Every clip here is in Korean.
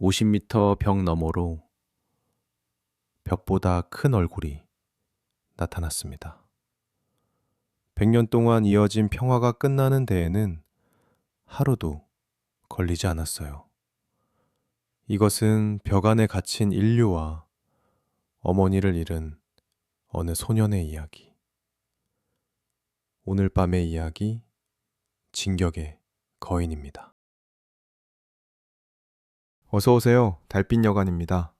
50m 벽 너머로 벽보다 큰 얼굴이 나타났습니다. 100년 동안 이어진 평화가 끝나는 데에는 하루도 걸리지 않았어요. 이것은 벽 안에 갇힌 인류와 어머니를 잃은 어느 소년의 이야기. 오늘 밤의 이야기, 진격의 거인입니다. 어서 오세요. 달빛 여관입니다.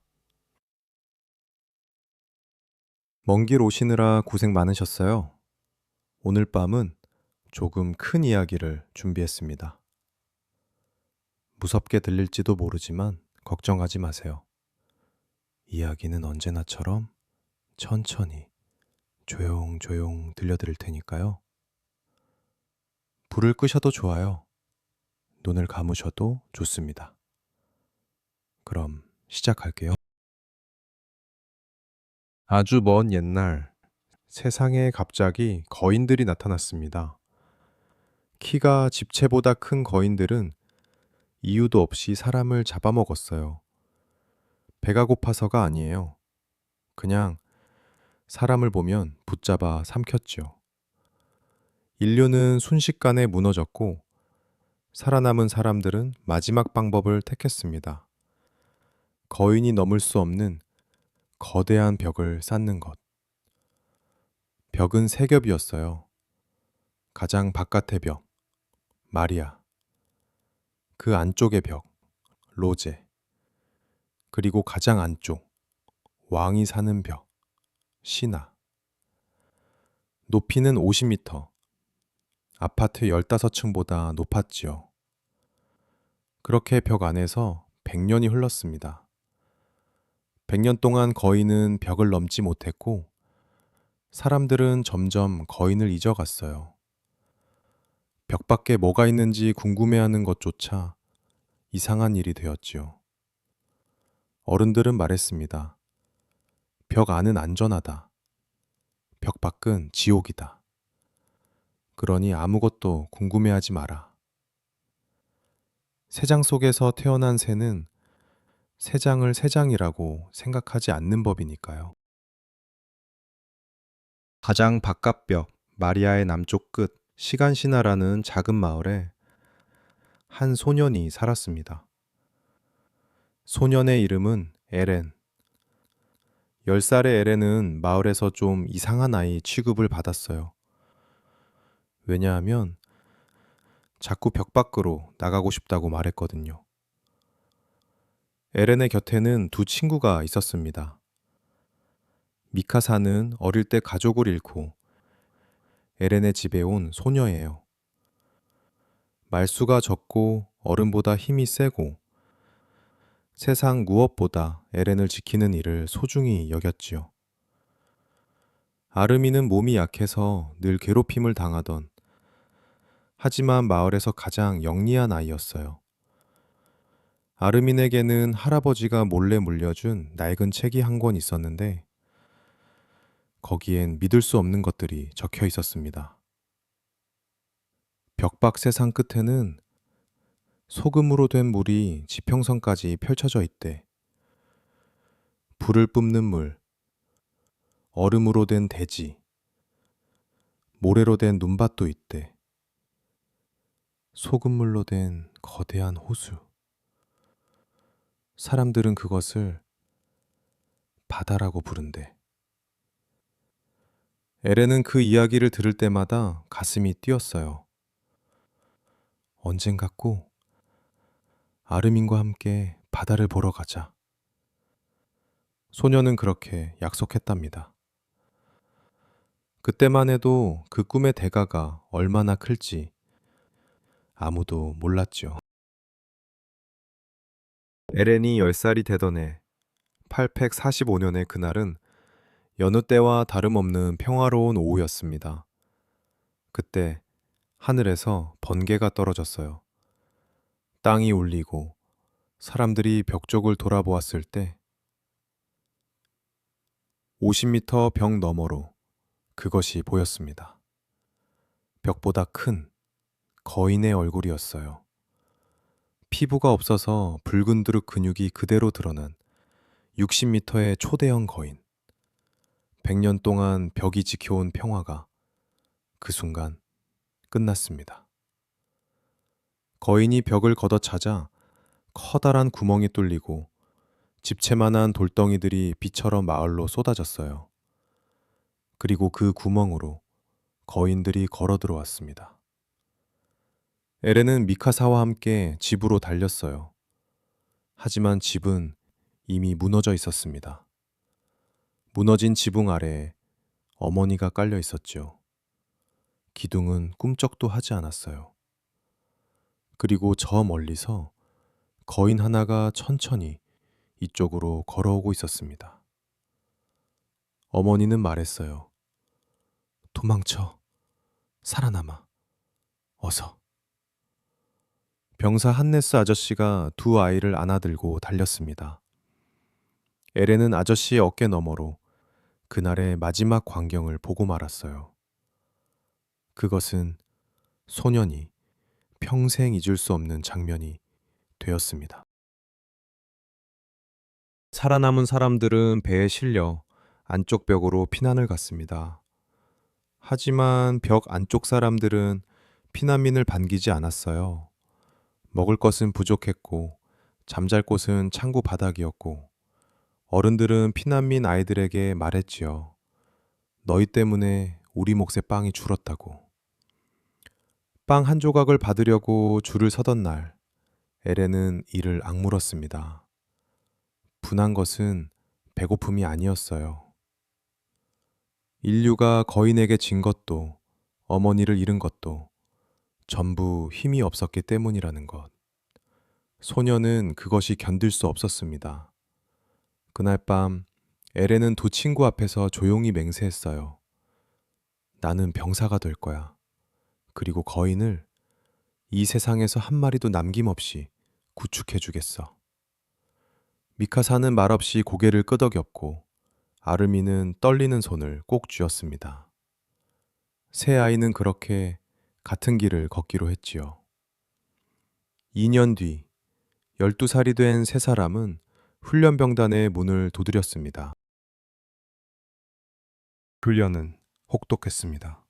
먼 길 오시느라 고생 많으셨어요. 오늘 밤은 조금 큰 이야기를 준비했습니다. 무섭게 들릴지도 모르지만 걱정하지 마세요. 이야기는 언제나처럼 천천히 조용조용 들려드릴 테니까요. 불을 끄셔도 좋아요. 눈을 감으셔도 좋습니다. 그럼 시작할게요. 아주 먼 옛날 세상에 갑자기 거인들이 나타났습니다. 키가 집채보다 큰 거인들은 이유도 없이 사람을 잡아먹었어요. 배가 고파서가 아니에요. 그냥 사람을 보면 붙잡아 삼켰죠. 인류는 순식간에 무너졌고 살아남은 사람들은 마지막 방법을 택했습니다. 거인이 넘을 수 없는 거대한 벽을 쌓는 것. 벽은 세 겹이었어요. 가장 바깥의 벽, 마리아. 그 안쪽의 벽, 로제. 그리고 가장 안쪽, 왕이 사는 벽, 시나. 높이는 50m. 아파트 15층보다 높았지요. 그렇게 벽 안에서 100년이 흘렀습니다. 100년 동안 거인은 벽을 넘지 못했고 사람들은 점점 거인을 잊어갔어요. 벽 밖에 뭐가 있는지 궁금해하는 것조차 이상한 일이 되었지요. 어른들은 말했습니다. 벽 안은 안전하다. 벽 밖은 지옥이다. 그러니 아무것도 궁금해하지 마라. 새장 속에서 태어난 새는 새장을 새장이라고 생각하지 않는 법이니까요. 가장 바깥 벽, 마리아의 남쪽 끝, 시간시나라는 작은 마을에 한 소년이 살았습니다. 소년의 이름은 에렌. 10살의 에렌은 마을에서 좀 이상한 아이 취급을 받았어요. 왜냐하면 자꾸 벽 밖으로 나가고 싶다고 말했거든요. 에렌의 곁에는 두 친구가 있었습니다. 미카사는 어릴 때 가족을 잃고 에렌의 집에 온 소녀예요. 말수가 적고 어른보다 힘이 세고 세상 무엇보다 에렌을 지키는 일을 소중히 여겼지요. 아르미는 몸이 약해서 늘 괴롭힘을 당하던 하지만 마을에서 가장 영리한 아이였어요. 아르민에게는 할아버지가 몰래 물려준 낡은 책이 한 권 있었는데 거기엔 믿을 수 없는 것들이 적혀 있었습니다. 벽밖 세상 끝에는 소금으로 된 물이 지평선까지 펼쳐져 있대. 불을 뿜는 물, 얼음으로 된 대지, 모래로 된 눈밭도 있대. 소금물로 된 거대한 호수. 사람들은 그것을 바다라고 부른대. 에렌은 그 이야기를 들을 때마다 가슴이 뛰었어요. 언젠가 꼭 아르민과 함께 바다를 보러 가자. 소녀는 그렇게 약속했답니다. 그때만 해도 그 꿈의 대가가 얼마나 클지 아무도 몰랐죠. 에렌이 10살이 되던 해 845년의 그날은 여느 때와 다름없는 평화로운 오후였습니다. 그때 하늘에서 번개가 떨어졌어요. 땅이 울리고 사람들이 벽 쪽을 돌아보았을 때 50m 벽 너머로 그것이 보였습니다. 벽보다 큰 거인의 얼굴이었어요. 피부가 없어서 붉은 두릅 근육이 그대로 드러난 60m의 초대형 거인. 100년 동안 벽이 지켜온 평화가 그 순간 끝났습니다. 거인이 벽을 걷어차자 커다란 구멍이 뚫리고 집채만한 돌덩이들이 비처럼 마을로 쏟아졌어요. 그리고 그 구멍으로 거인들이 걸어 들어왔습니다. 에렌은 미카사와 함께 집으로 달렸어요. 하지만 집은 이미 무너져 있었습니다. 무너진 지붕 아래에 어머니가 깔려 있었죠. 기둥은 꿈쩍도 하지 않았어요. 그리고 저 멀리서 거인 하나가 천천히 이쪽으로 걸어오고 있었습니다. 어머니는 말했어요. 도망쳐. 살아남아. 어서. 병사 한네스 아저씨가 두 아이를 안아들고 달렸습니다. 에렌은 아저씨의 어깨 너머로 그날의 마지막 광경을 보고 말았어요. 그것은 소년이 평생 잊을 수 없는 장면이 되었습니다. 살아남은 사람들은 배에 실려 안쪽 벽으로 피난을 갔습니다. 하지만 벽 안쪽 사람들은 피난민을 반기지 않았어요. 먹을 것은 부족했고 잠잘 곳은 창고 바닥이었고 어른들은 피난민 아이들에게 말했지요. 너희 때문에 우리 몫의 빵이 줄었다고. 빵 한 조각을 받으려고 줄을 서던 날 에렌은 이를 악물었습니다. 분한 것은 배고픔이 아니었어요. 인류가 거인에게 진 것도 어머니를 잃은 것도 전부 힘이 없었기 때문이라는 것. 소녀는 그것이 견딜 수 없었습니다. 그날 밤 에렌은 두 친구 앞에서 조용히 맹세했어요. 나는 병사가 될 거야. 그리고 거인을 이 세상에서 한 마리도 남김없이 구축해 주겠어. 미카사는 말없이 고개를 끄덕였고 아르미는 떨리는 손을 꼭 쥐었습니다. 세 아이는 그렇게 같은 길을 걷기로 했지요. 2년 뒤 12살이 된 세 사람은 훈련병단의 문을 두드렸습니다. 훈련은 혹독했습니다.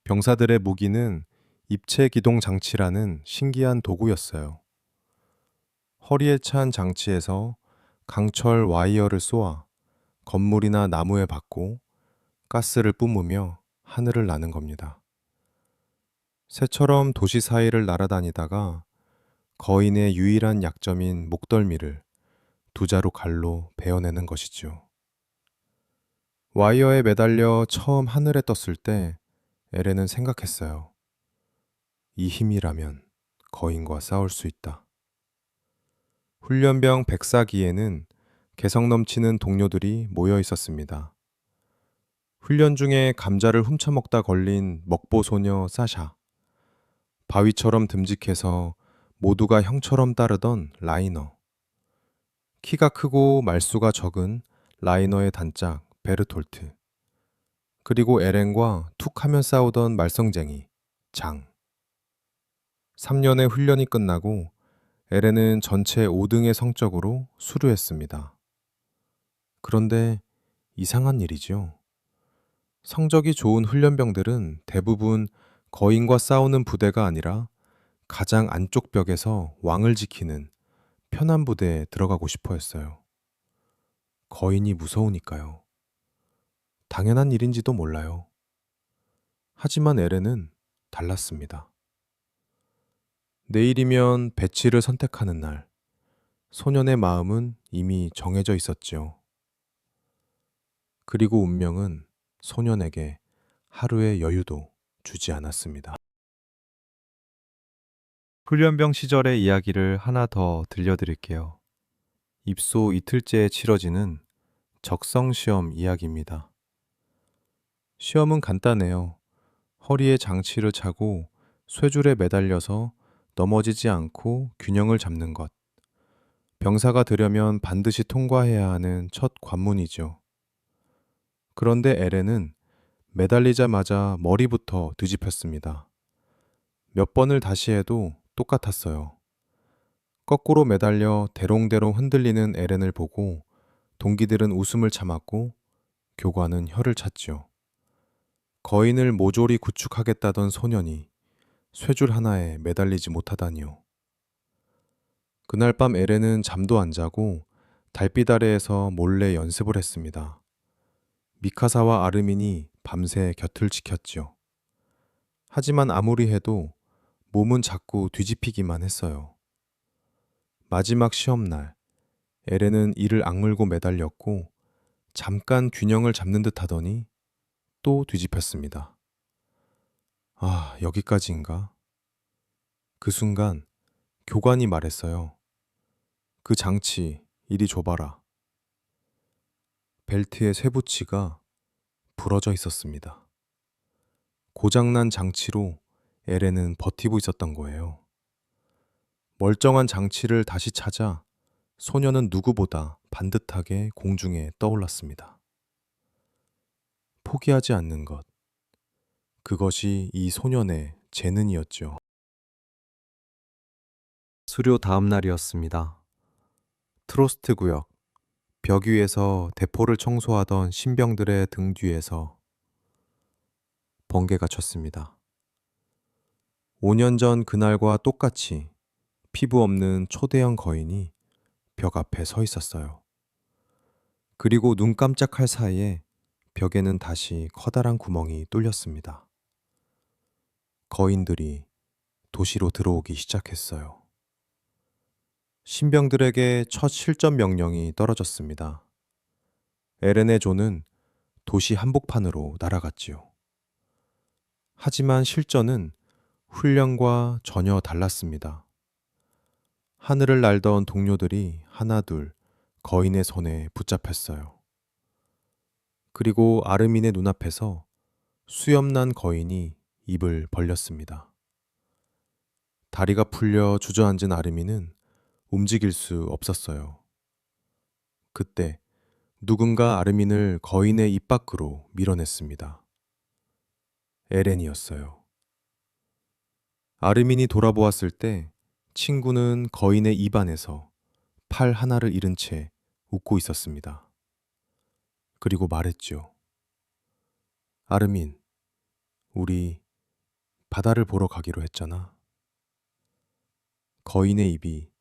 병사들의 무기는 입체 기동 장치라는 신기한 도구였어요. 허리에 찬 장치에서 강철 와이어를 쏘아 건물이나 나무에 박고 가스를 뿜으며 하늘을 나는 겁니다. 새처럼 도시 사이를 날아다니다가 거인의 유일한 약점인 목덜미를 두 자루 칼로 베어내는 것이죠. 와이어에 매달려 처음 하늘에 떴을 때 에렌은 생각했어요. 이 힘이라면 거인과 싸울 수 있다. 훈련병 백사기에는 개성 넘치는 동료들이 모여 있었습니다. 훈련 중에 감자를 훔쳐먹다 걸린 먹보 소녀 사샤, 바위처럼 듬직해서 모두가 형처럼 따르던 라이너, 키가 크고 말수가 적은 라이너의 단짝 베르톨트, 그리고 에렌과 툭 하면 싸우던 말썽쟁이 장. 3년의 훈련이 끝나고 에렌은 전체 5등의 성적으로 수료했습니다. 그런데 이상한 일이죠. 성적이 좋은 훈련병들은 대부분 거인과 싸우는 부대가 아니라 가장 안쪽 벽에서 왕을 지키는 편한 부대에 들어가고 싶어 했어요. 거인이 무서우니까요. 당연한 일인지도 몰라요. 하지만 에렌은 달랐습니다. 내일이면 배치를 선택하는 날, 소년의 마음은 이미 정해져 있었지요. 그리고 운명은 소년에게 하루의 여유도 주지 않았습니다. 훈련병 시절의 이야기를 하나 더 들려드릴게요. 입소 이틀째에 치러지는 적성시험 이야기입니다. 시험은 간단해요. 허리에 장치를 차고 쇠줄에 매달려서 넘어지지 않고 균형을 잡는 것. 병사가 되려면 반드시 통과해야 하는 첫 관문이죠. 그런데 에렌은 매달리자마자 머리부터 뒤집혔습니다. 몇 번을 다시 해도 똑같았어요. 거꾸로 매달려 대롱대롱 흔들리는 에렌을 보고 동기들은 웃음을 참았고 교관은 혀를 찼지요. 거인을 모조리 구축하겠다던 소년이 쇠줄 하나에 매달리지 못하다니요. 그날 밤 에렌은 잠도 안 자고 달빛 아래에서 몰래 연습을 했습니다. 미카사와 아르민이 밤새 곁을 지켰지요. 하지만 아무리 해도 몸은 자꾸 뒤집히기만 했어요. 마지막 시험날, 에렌은 이를 악물고 매달렸고 잠깐 균형을 잡는 듯 하더니 또 뒤집혔습니다. 아, 여기까지인가? 그 순간 교관이 말했어요. 그 장치, 이리 줘봐라. 벨트의 쇠붙이가 부러져 있었습니다. 고장난 장치로 에렌은 버티고 있었던 거예요. 멀쩡한 장치를 다시 찾아 소녀는 누구보다 반듯하게 공중에 떠올랐습니다. 포기하지 않는 것. 그것이 이 소년의 재능이었죠. 수료 다음 날이었습니다. 트로스트 구역. 벽 위에서 대포를 청소하던 신병들의 등 뒤에서 번개가 쳤습니다. 5년 전 그날과 똑같이 피부 없는 초대형 거인이 벽 앞에 서 있었어요. 그리고 눈 깜짝할 사이에 벽에는 다시 커다란 구멍이 뚫렸습니다. 거인들이 도시로 들어오기 시작했어요. 신병들에게 첫 실전 명령이 떨어졌습니다. 에렌의 조는 도시 한복판으로 날아갔지요. 하지만 실전은 훈련과 전혀 달랐습니다. 하늘을 날던 동료들이 하나둘 거인의 손에 붙잡혔어요. 그리고 아르민의 눈앞에서 수염난 거인이 입을 벌렸습니다. 다리가 풀려 주저앉은 아르민은 움직일 수 없었어요. 그때 누군가 아르민을 거인의 입 밖으로 밀어냈습니다. 에렌이었어요. 아르민이 돌아보았을 때 친구는 거인의 입 안에서 팔 하나를 잃은 채 웃고 있었습니다. 그리고 말했죠. 아르민, 우리 바다를 보러 가기로 했잖아. 거인의 입이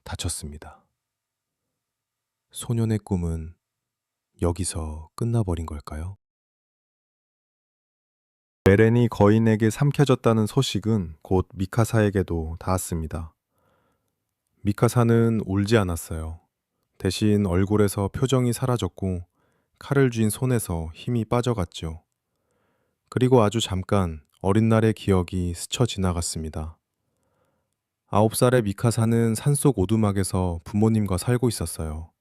닫혔습니다. 소년의 꿈은 여기서 끝나버린 걸까요? 에렌이 거인에게 삼켜졌다는 소식은 곧 미카사에게도 닿았습니다. 미카사는 울지 않았어요. 대신 얼굴에서 표정이 사라졌고 칼을 쥔 손에서 힘이 빠져갔죠. 그리고 아주 잠깐 어린 날의 기억이 스쳐 지나갔습니다. 9살의 미카사는 산속 오두막에서 부모님과 살고 있었어요.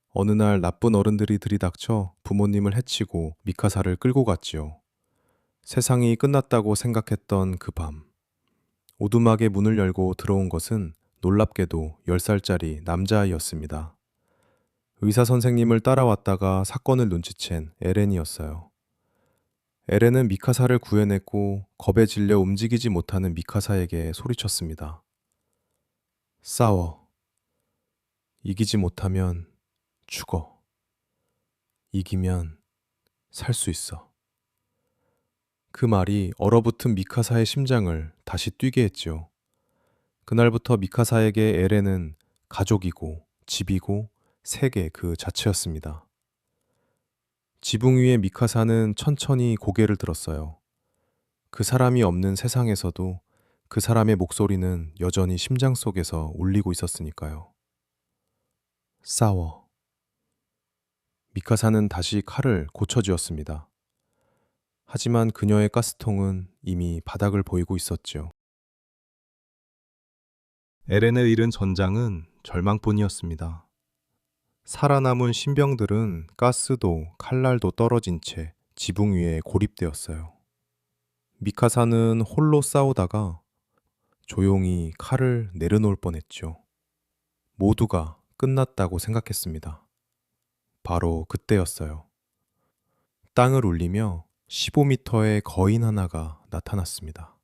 어느 날 나쁜 어른들이 들이닥쳐 부모님을 해치고 미카사를 끌고 갔지요. 세상이 끝났다고 생각했던 그 밤, 오두막의 문을 열고 들어온 것은 놀랍게도 10살짜리 남자아이였습니다. 의사 선생님을 따라왔다가 사건을 눈치챈 에렌이었어요. 에렌은 미카사를 구해냈고 겁에 질려 움직이지 못하는 미카사에게 소리쳤습니다. 싸워. 이기지 못하면 죽어. 이기면 살 수 있어. 그 말이 얼어붙은 미카사의 심장을 다시 뛰게 했죠. 그날부터 미카사에게 에렌은 가족이고 집이고 세계 그 자체였습니다. 지붕 위에 미카사는 천천히 고개를 들었어요. 그 사람이 없는 세상에서도 그 사람의 목소리는 여전히 심장 속에서 울리고 있었으니까요. 싸워. 미카사는 다시 칼을 고쳐쥐었습니다. 하지만 그녀의 가스통은 이미 바닥을 보이고 있었죠. 에렌을 잃은 전장은 절망뿐이었습니다. 살아남은 신병들은 가스도 칼날도 떨어진 채 지붕 위에 고립되었어요. 미카사는 홀로 싸우다가 조용히 칼을 내려놓을 뻔했죠. 모두가 끝났다고 생각했습니다. 바로 그때였어요. 땅을 울리며 15m의 거인 하나가 나타났습니다.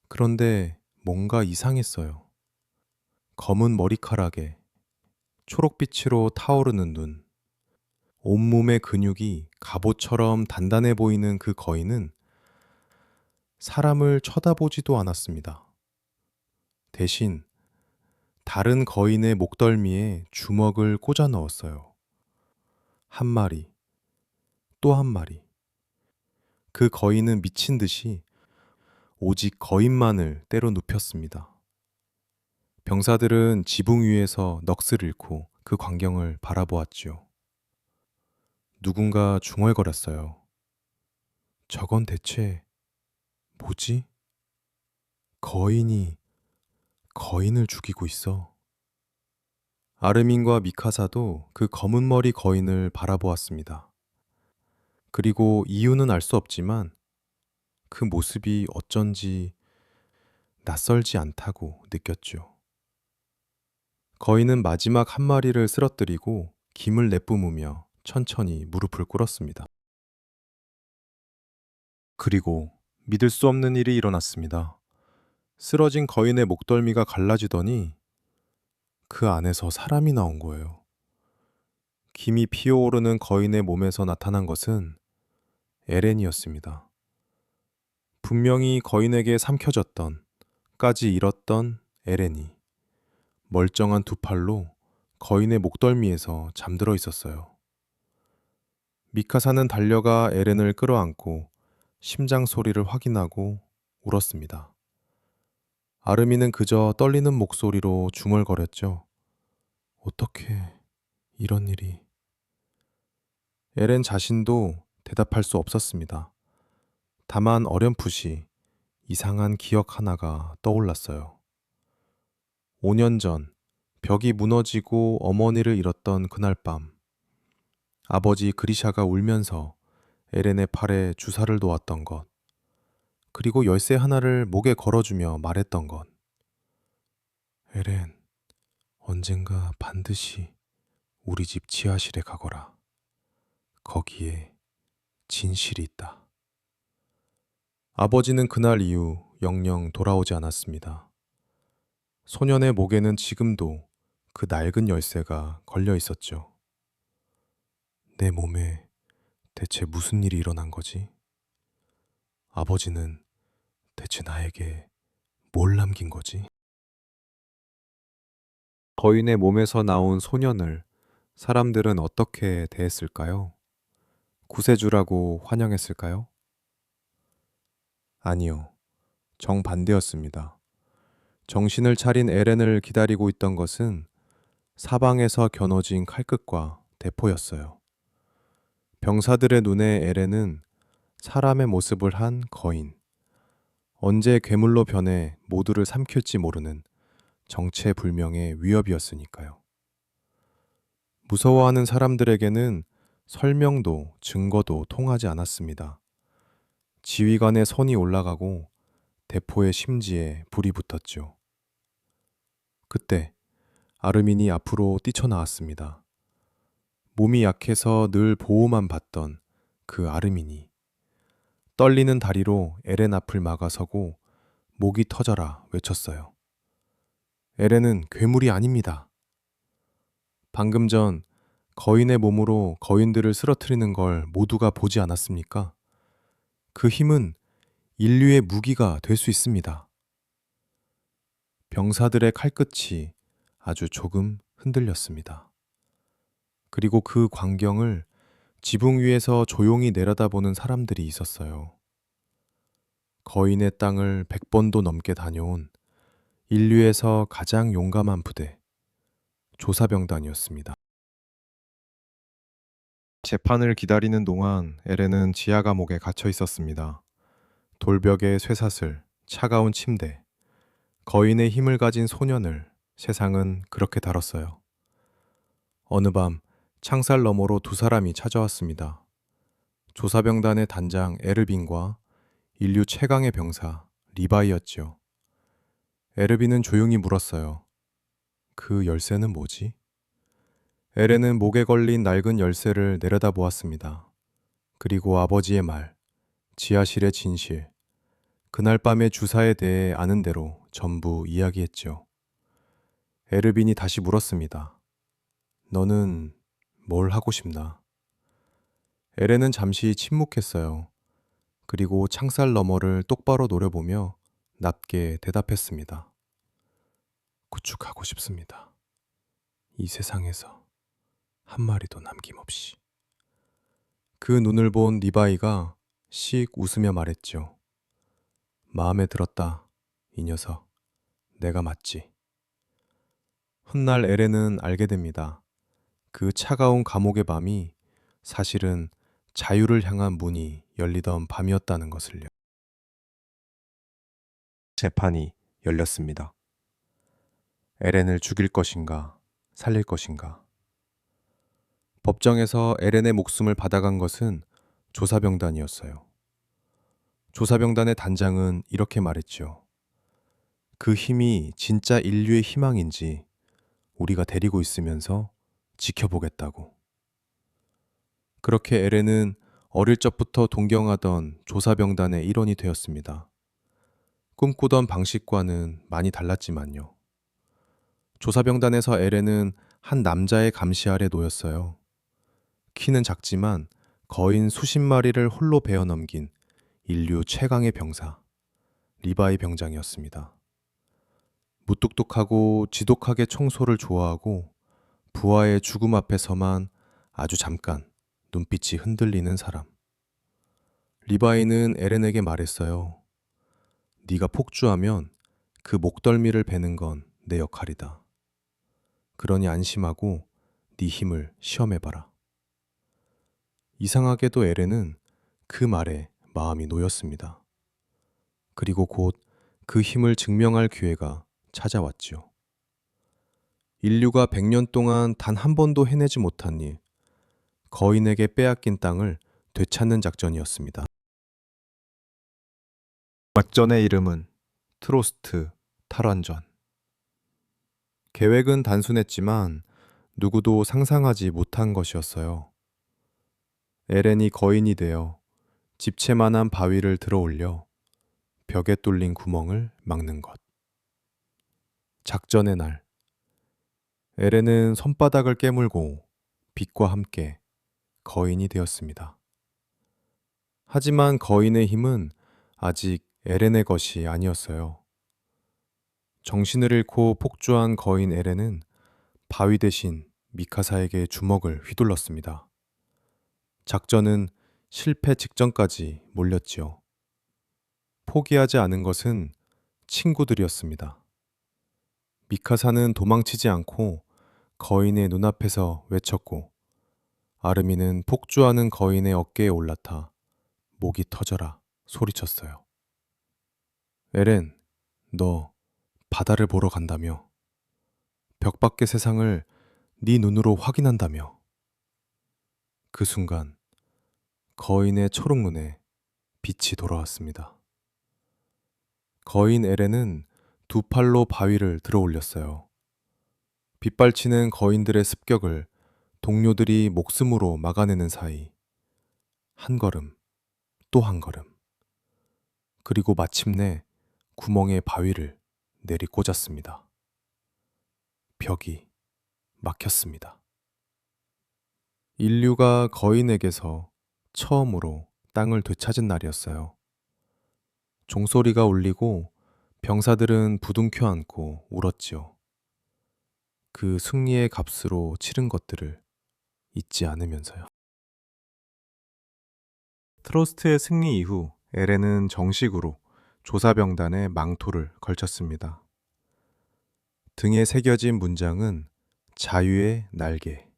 그런데 뭔가 이상했어요. 검은 머리카락에 초록빛으로 타오르는 눈, 온몸의 근육이 갑옷처럼 단단해 보이는 그 거인은 사람을 쳐다보지도 않았습니다. 대신 다른 거인의 목덜미에 주먹을 꽂아 넣었어요. 한 마리, 또 한 마리. 그 거인은 미친 듯이 오직 거인만을 때로 눕혔습니다. 병사들은 지붕 위에서 넋을 잃고 그 광경을 바라보았지요. 누군가 중얼거렸어요. 저건 대체 뭐지? 거인이 거인을 죽이고 있어. 아르민과 미카사도 그 검은 머리 거인을 바라보았습니다. 그리고 이유는 알 수 없지만 그 모습이 어쩐지 낯설지 않다고 느꼈죠. 거인은 마지막 한 마리를 쓰러뜨리고 김을 내뿜으며 천천히 무릎을 꿇었습니다. 그리고 믿을 수 없는 일이 일어났습니다. 쓰러진 거인의 목덜미가 갈라지더니 그 안에서 사람이 나온 거예요. 김이 피어오르는 거인의 몸에서 나타난 것은 에렌이었습니다. 분명히 거인에게 삼켜졌던, 까지 잃었던 에렌이 멀쩡한 두 팔로 거인의 목덜미에서 잠들어 있었어요. 미카사는 달려가 에렌을 끌어안고 심장 소리를 확인하고 울었습니다. 아르미는 그저 떨리는 목소리로 중얼거렸죠. 어떻게 이런 일이... 에렌 자신도 대답할 수 없었습니다. 다만 어렴풋이 이상한 기억 하나가 떠올랐어요. 5년 전 벽이 무너지고 어머니를 잃었던 그날 밤, 아버지 그리샤가 울면서 에렌의 팔에 주사를 놓았던 것, 그리고 열쇠 하나를 목에 걸어주며 말했던 것. 에렌, 언젠가 반드시 우리 집 지하실에 가거라. 거기에 진실이 있다. 아버지는 그날 이후 영영 돌아오지 않았습니다. 소년의 목에는 지금도 그 낡은 열쇠가 걸려 있었죠. 내 몸에 대체 무슨 일이 일어난 거지? 아버지는 대체 나에게 뭘 남긴 거지? 거인의 몸에서 나온 소년을 사람들은 어떻게 대했을까요? 구세주라고 환영했을까요? 아니요. 정반대였습니다. 정신을 차린 에렌을 기다리고 있던 것은 사방에서 겨눠진 칼끝과 대포였어요. 병사들의 눈에 에렌은 사람의 모습을 한 거인, 언제 괴물로 변해 모두를 삼킬지 모르는 정체불명의 위협이었으니까요. 무서워하는 사람들에게는 설명도 증거도 통하지 않았습니다. 지휘관의 손이 올라가고 대포의 심지에 불이 붙었죠. 그때 아르민이 앞으로 뛰쳐나왔습니다. 몸이 약해서 늘 보호만 받던 그 아르민이 떨리는 다리로 에렌 앞을 막아서고 목이 터져라 외쳤어요. 에렌은 괴물이 아닙니다. 방금 전 거인의 몸으로 거인들을 쓰러뜨리는 걸 모두가 보지 않았습니까? 그 힘은 인류의 무기가 될 수 있습니다. 병사들의 칼끝이 아주 조금 흔들렸습니다. 그리고 그 광경을 지붕 위에서 조용히 내려다보는 사람들이 있었어요. 거인의 땅을 100번도 넘게 다녀온 인류에서 가장 용감한 부대, 조사병단이었습니다. 재판을 기다리는 동안 에렌은 지하 감옥에 갇혀 있었습니다. 돌벽에 쇠사슬, 차가운 침대, 거인의 힘을 가진 소년을 세상은 그렇게 다뤘어요. 어느 밤 창살 너머로 두 사람이 찾아왔습니다. 조사병단의 단장 에르빈과 인류 최강의 병사 리바이였지요. 에르빈은 조용히 물었어요. 그 열쇠는 뭐지? 에렌은 목에 걸린 낡은 열쇠를 내려다보았습니다. 그리고 아버지의 말, 지하실의 진실, 그날 밤의 주사에 대해 아는 대로 전부 이야기했죠. 에르빈이 다시 물었습니다. 너는 뭘 하고 싶나? 에렌은 잠시 침묵했어요. 그리고 창살 너머를 똑바로 노려보며 낮게 대답했습니다. 구축하고 싶습니다. 이 세상에서 한 마리도 남김없이. 그 눈을 본 리바이가 씩 웃으며 말했죠. 마음에 들었다. 이 녀석. 내가 맞지. 훗날 에렌은 알게 됩니다. 그 차가운 감옥의 밤이 사실은 자유를 향한 문이 열리던 밤이었다는 것을요. 재판이 열렸습니다. 에렌을 죽일 것인가, 살릴 것인가. 법정에서 에렌의 목숨을 받아간 것은 조사병단이었어요. 조사병단의 단장은 이렇게 말했죠. 그 힘이 진짜 인류의 희망인지 우리가 데리고 있으면서 지켜보겠다고. 그렇게 에렌은 어릴 적부터 동경하던 조사병단의 일원이 되었습니다. 꿈꾸던 방식과는 많이 달랐지만요. 조사병단에서 에렌은 한 남자의 감시 아래 놓였어요. 키는 작지만 거인 수십 마리를 홀로 베어 넘긴 인류 최강의 병사, 리바이 병장이었습니다. 무뚝뚝하고 지독하게 청소를 좋아하고 부하의 죽음 앞에서만 아주 잠깐 눈빛이 흔들리는 사람. 리바이는 에렌에게 말했어요. 네가 폭주하면 그 목덜미를 베는 건 내 역할이다. 그러니 안심하고 네 힘을 시험해봐라. 이상하게도 에렌은 그 말에 마음이 놓였습니다. 그리고 곧 그 힘을 증명할 기회가 찾아왔죠. 인류가 100년 동안 단 한 번도 해내지 못한 일, 거인에게 빼앗긴 땅을 되찾는 작전이었습니다. 작전의 이름은 트로스트 탈환전. 계획은 단순했지만 누구도 상상하지 못한 것이었어요. 에렌이 거인이 되어 집채만한 바위를 들어 올려 벽에 뚫린 구멍을 막는 것. 작전의 날, 에렌은 손바닥을 깨물고 빛과 함께 거인이 되었습니다. 하지만 거인의 힘은 아직 에렌의 것이 아니었어요. 정신을 잃고 폭주한 거인 에렌은 바위 대신 미카사에게 주먹을 휘둘렀습니다. 작전은 실패 직전까지 몰렸지요. 포기하지 않은 것은 친구들이었습니다. 미카사는 도망치지 않고 거인의 눈앞에서 외쳤고 아르미는 폭주하는 거인의 어깨에 올라타 목이 터져라 소리쳤어요. 에렌, 너 바다를 보러 간다며. 벽 밖의 세상을 네 눈으로 확인한다며. 그 순간 거인의 초록눈에 빛이 돌아왔습니다. 거인 에렌은 두 팔로 바위를 들어 올렸어요. 빗발치는 거인들의 습격을 동료들이 목숨으로 막아내는 사이 한 걸음, 또 한 걸음. 그리고 마침내 구멍에 바위를 내리꽂았습니다. 벽이 막혔습니다. 인류가 거인에게서 처음으로 땅을 되찾은 날이었어요. 종소리가 울리고 병사들은 부둥켜 안고 울었지요. 그 승리의 값으로 치른 것들을 잊지 않으면서요. 트러스트의 승리 이후 에렌은 정식으로 조사병단의 망토를 걸쳤습니다. 등에 새겨진 문장은 자유의 날개.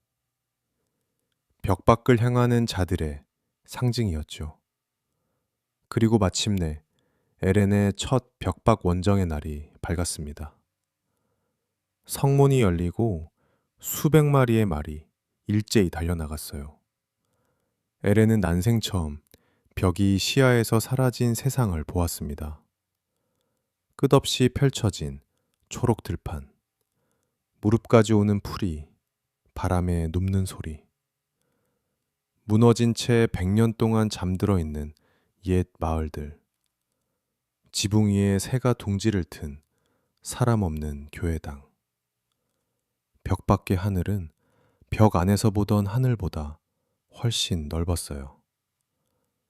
벽 밖을 향하는 자들의 상징이었죠. 그리고 마침내 에렌의 첫 벽박 원정의 날이 밝았습니다. 성문이 열리고 수백 마리의 말이 일제히 달려나갔어요. 에렌은 난생 처음 벽이 시야에서 사라진 세상을 보았습니다. 끝없이 펼쳐진 초록 들판, 무릎까지 오는 풀이, 바람에 눕는 소리, 무너진 채 100년 동안 잠들어 있는 옛 마을들, 지붕 위에 새가 둥지를 튼 사람 없는 교회당. 벽 밖의 하늘은 벽 안에서 보던 하늘보다 훨씬 넓었어요.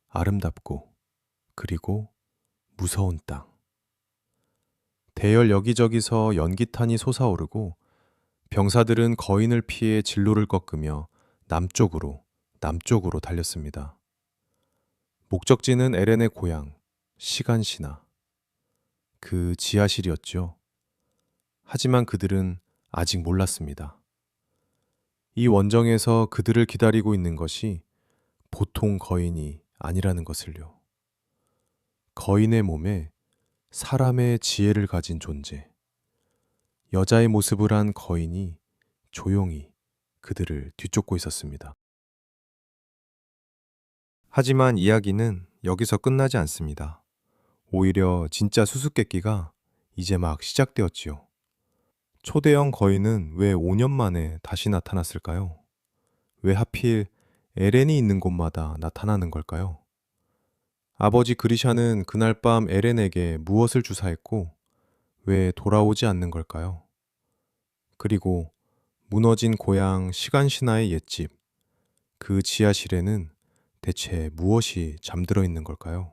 아름답고 그리고 무서운 땅. 대열 여기저기서 연기탄이 솟아오르고 병사들은 거인을 피해 진로를 꺾으며 남쪽으로 달렸습니다. 목적지는 에렌의 고향, 시간시나. 그 지하실이었죠. 하지만 그들은 아직 몰랐습니다. 이 원정에서 그들을 기다리고 있는 것이 보통 거인이 아니라는 것을요. 거인의 몸에 사람의 지혜를 가진 존재, 여자의 모습을 한 거인이 조용히 그들을 뒤쫓고 있었습니다. 하지만 이야기는 여기서 끝나지 않습니다. 오히려 진짜 수수께끼가 이제 막 시작되었지요. 초대형 거인은 왜 5년 만에 다시 나타났을까요? 왜 하필 에렌이 있는 곳마다 나타나는 걸까요? 아버지 그리샤는 그날 밤 에렌에게 무엇을 주사했고 왜 돌아오지 않는 걸까요? 그리고 무너진 고향 시간시나의 옛집, 그 지하실에는 대체 무엇이 잠들어 있는 걸까요?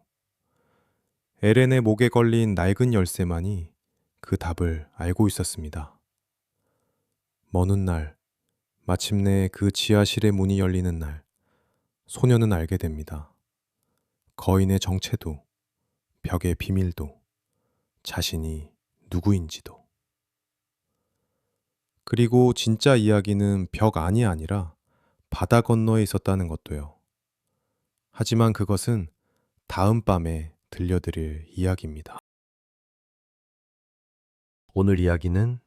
에렌의 목에 걸린 낡은 열쇠만이 그 답을 알고 있었습니다. 먼 훗날, 마침내 그 지하실의 문이 열리는 날, 소녀는 알게 됩니다. 거인의 정체도, 벽의 비밀도, 자신이 누구인지도. 그리고 진짜 이야기는 벽 안이 아니라 바다 건너에 있었다는 것도요. 하지만 그것은 다음 밤에 들려드릴 이야기입니다. 오늘 이야기는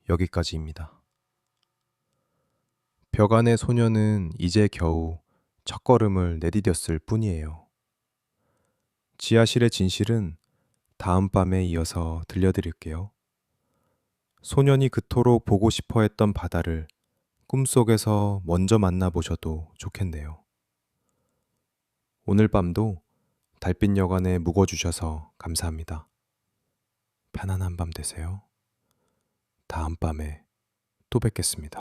여기까지입니다. 벽 안의 소녀는 이제 겨우 첫걸음을 내디뎠을 뿐이에요. 지하실의 진실은 다음 밤에 이어서 들려드릴게요. 소년이 그토록 보고 싶어 했던 바다를 꿈속에서 먼저 만나보셔도 좋겠네요. 오늘 밤도 달빛 여관에 묵어주셔서 감사합니다. 편안한 밤 되세요. 다음 밤에 또 뵙겠습니다.